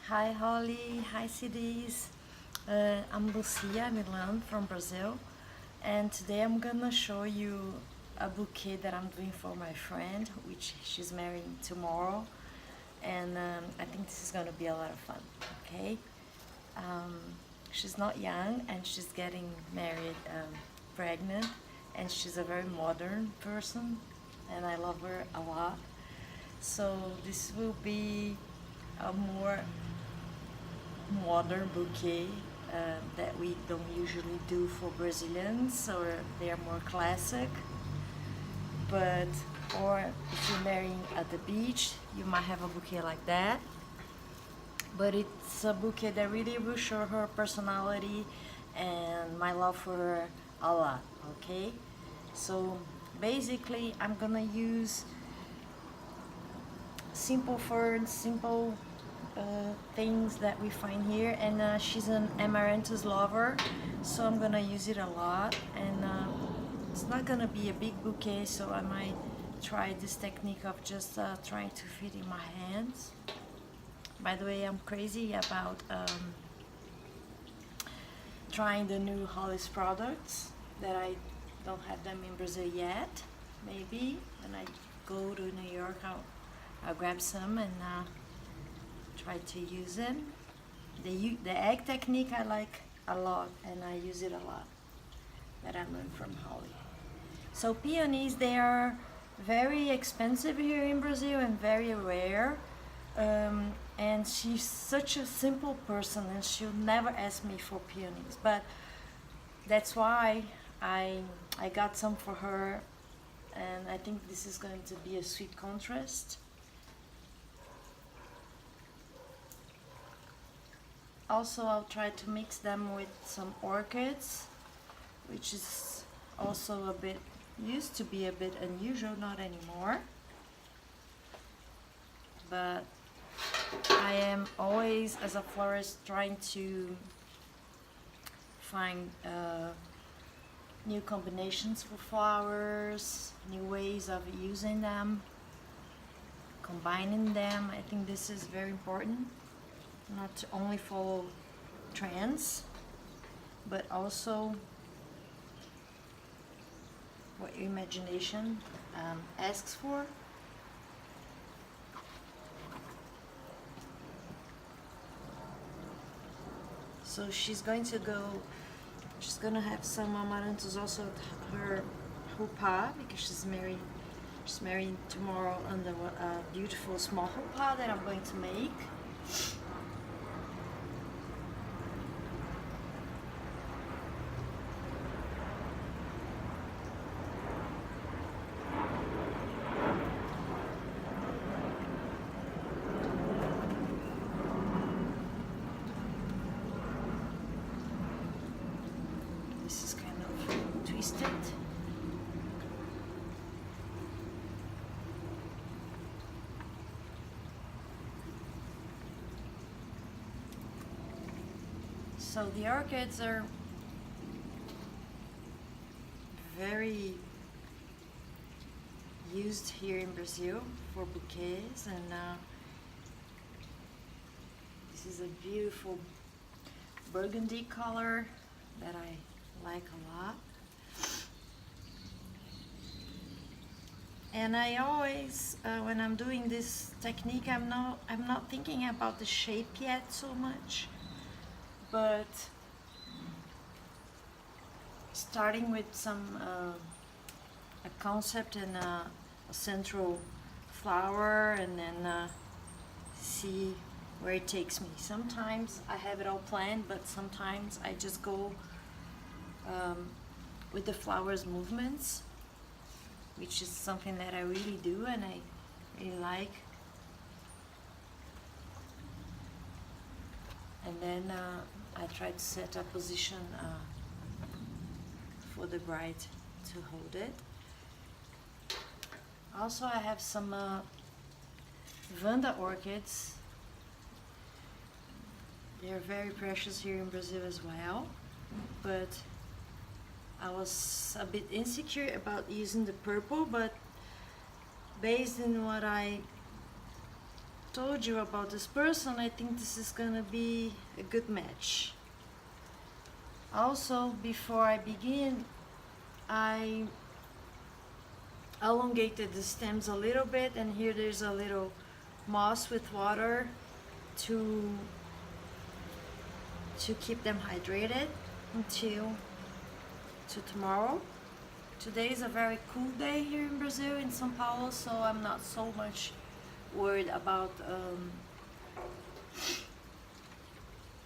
Hi Holly, hi CDs. I'm Lucia Milan from Brazil, and today I'm gonna show you a bouquet that I'm doing for my friend, which she's marrying tomorrow, and I think this is gonna be a lot of fun. Okay, um, she's not young and she's getting married, pregnant, and she's a very modern person, and I love her a lot. So this will be a more modern bouquet that we don't usually do for Brazilians, or they are more classic. But or if you're marrying at the beach, you might have a bouquet like that. But it's a bouquet that really will show her personality and my love for her a lot. Okay, so basically I'm gonna use simple ferns, simple things that we find here, and she's an amaranthus lover, so I'm gonna use it a lot, and it's not gonna be a big bouquet, so I might try this technique of just trying to fit in my hands. By the way, I'm crazy about trying the new Hollis products that I don't have them in Brazil yet. Maybe when I go to New York, I'll grab some and try to use them. The egg technique I like a lot, and I use it a lot, that I learned from Holly. So peonies, they are very expensive here in Brazil and very rare. And she's such a simple person, and she'll never ask me for peonies. But that's why I got some for her, and I think this is going to be a sweet contrast. Also, I'll try to mix them with some orchids, which is also used to be a bit unusual, not anymore. But I am always, as a florist, trying to find new combinations for flowers, new ways of using them, combining them. I think this is very important. Not to only follow trends, but also what your imagination asks for. So she's going to have some amaranthus also at her huppah, because she's marrying tomorrow under a beautiful small huppah that I'm going to make. This is kind of twisted. So the orchids are very used here in Brazil for bouquets, and this is a beautiful burgundy color that I like a lot. And I always, when I'm doing this technique, I'm not thinking about the shape yet so much, but starting with some a concept and a central flower, and then see where it takes me. Sometimes I have it all planned, but sometimes I just go with the flowers movements, which is something that I really do and I really like. And then I try to set a position for the bride to hold it. Also, I have some Vanda orchids. They're very precious here in Brazil as well, but I was a bit insecure about using the purple, but based on what I told you about this person, I think this is gonna be a good match. Also, before I begin, I elongated the stems a little bit, and here there's a little moss with water to keep them hydrated until tomorrow. Today is a very cool day here in Brazil, in São Paulo, so I'm not so much worried about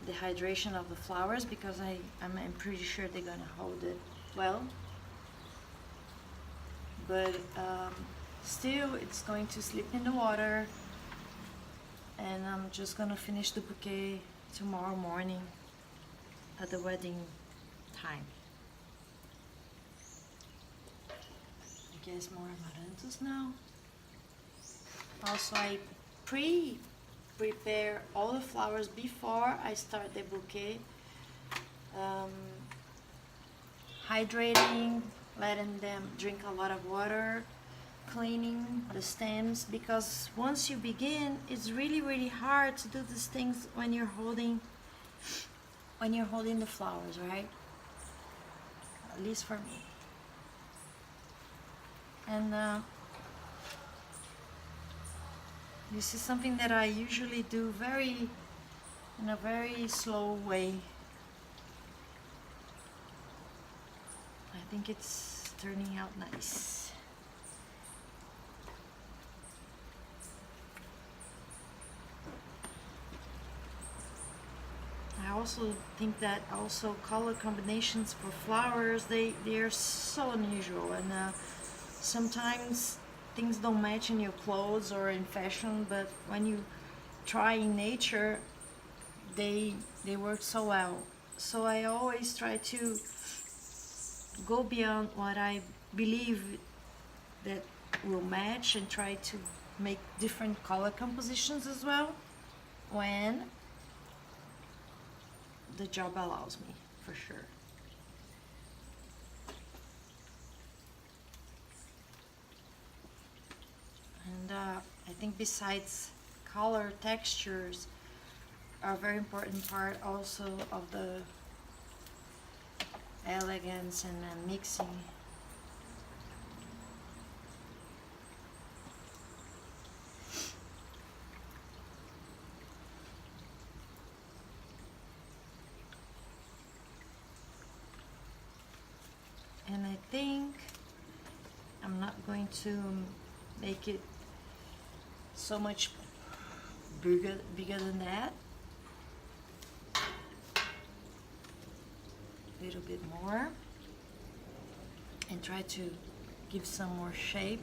the hydration of the flowers, because I'm pretty sure they're gonna hold it well. But still, it's going to sleep in the water, and I'm just gonna finish the bouquet tomorrow morning at the wedding time. I guess more amaranthus now. Also, I prepare all the flowers before I start the bouquet, hydrating, letting them drink a lot of water, cleaning the stems, because once you begin, it's really hard to do these things when you're holding the flowers, right? At least for me. And this is something that I usually do in a very slow way. I think it's turning out nice. I also think that color combinations for flowers, they're so unusual, and sometimes things don't match in your clothes or in fashion, but when you try in nature, they work so well. So I always try to go beyond what I believe that will match, and try to make different color compositions as well when the job allows me, for sure. And I think besides color, textures are a very important part also of the elegance and mixing. And I think I'm not going to make it so much bigger than that. A little bit more, and try to give some more shape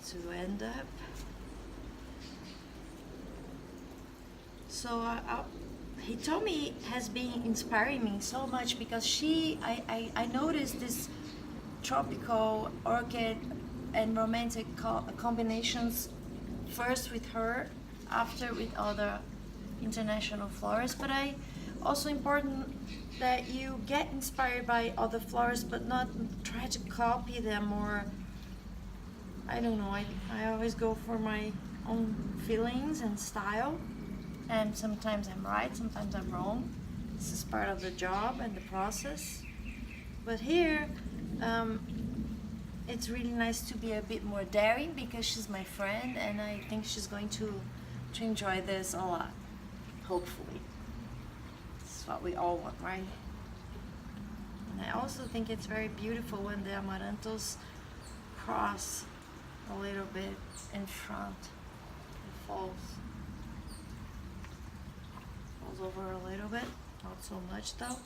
to end up. So Hitomi has been inspiring me so much, because I noticed this tropical, orchid, and romantic combinations first with her, after with other international florists. But also important that you get inspired by other florists, but not try to copy them, or I don't know. I always go for my own feelings and style, and sometimes I'm right, sometimes I'm wrong. This is part of the job and the process. But here, it's really nice to be a bit more daring, because she's my friend, and I think she's going to enjoy this a lot, hopefully. That's what we all want, right? And I also think it's very beautiful when the amaranthus cross a little bit in front. It falls over a little bit, not so much though.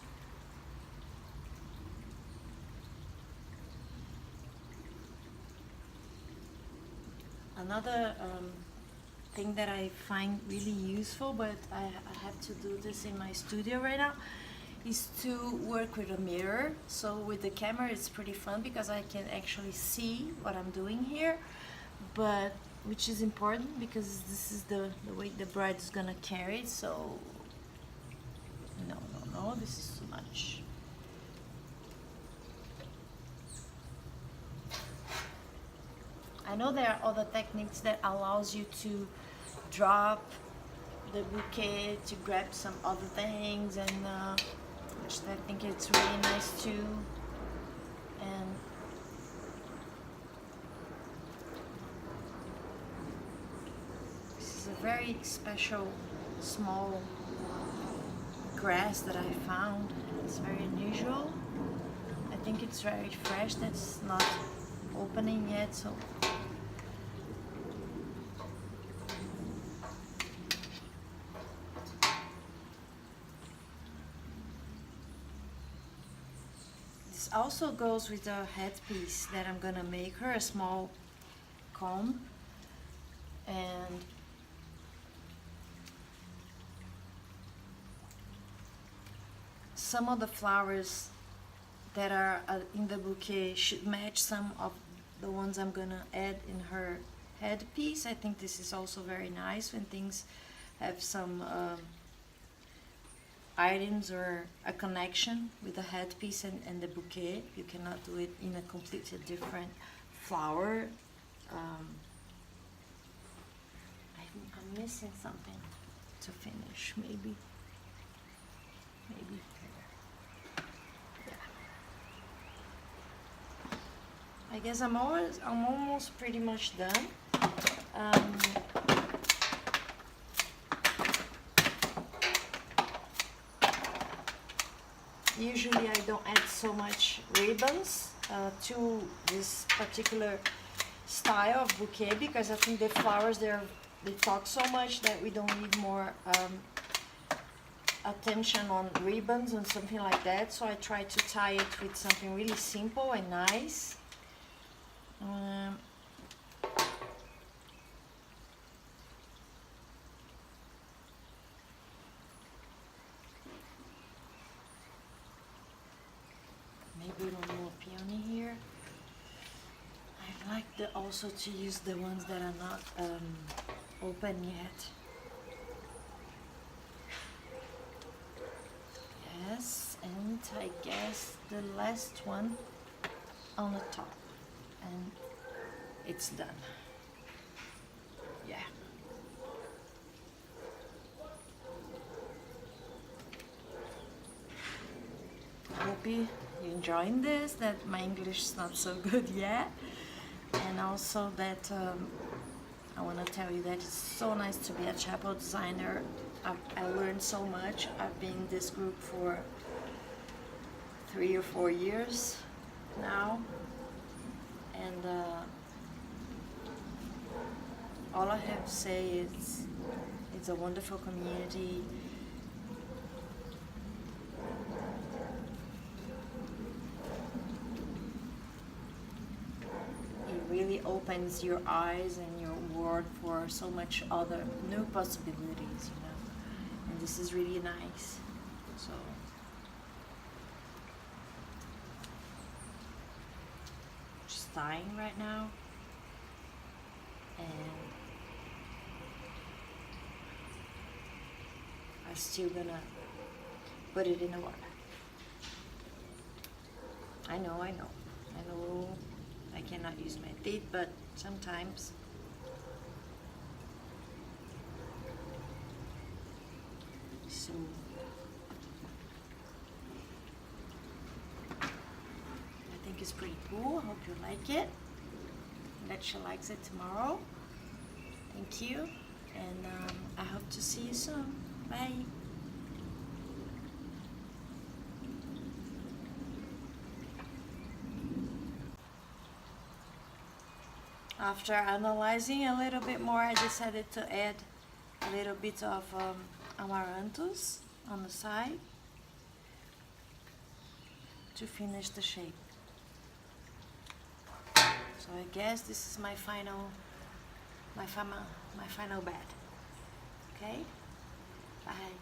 Another thing that I find really useful, but I have to do this in my studio right now, is to work with a mirror. So with the camera it's pretty fun, because I can actually see what I'm doing here, but which is important, because this is the way the bride is gonna carry it. So no, this is too much. I know there are other techniques that allows you to drop the bouquet to grab some other things, and which I think it's really nice too. And this is a very special small grass that I found. It's very unusual. I think it's very fresh. That's not opening yet, so this also goes with a headpiece that I'm gonna make her, a small comb. And some of the flowers that are in the bouquet should match some of the ones I'm gonna add in her headpiece. I think this is also very nice when things have some items or a connection with the headpiece and the bouquet. You cannot do it in a completely different flower. I'm missing something to finish, maybe. I guess I'm almost pretty much done. Usually I don't add so much ribbons to this particular style of bouquet, because I think the flowers they talk so much that we don't need more attention on ribbons and something like that. So I try to tie it with something really simple and nice. Maybe a little more peony here. I like also to use the ones that are not open yet. Yes, and I guess the last one on the top, and it's done. Yeah. I hope you're enjoying this, that my English is not so good yet, and also that I want to tell you that it's so nice to be a chapel designer. I learned so much. I've been in this group for 3 or 4 years now, and all I have to say is it's a wonderful community. It really opens your eyes and your world for so much other new possibilities, you know, and this is really nice. So just tying right now, and I'm still gonna put it in the water. I know I cannot use my teeth, but sometimes so I think it's pretty cool. I hope you like it. That she likes it tomorrow. Thank you, and I hope to see you soon. Bye. After analyzing a little bit more, I decided to add a little bit of amaranthus on the side to finish the shape. So I guess this is my final bed. Okay? Bye.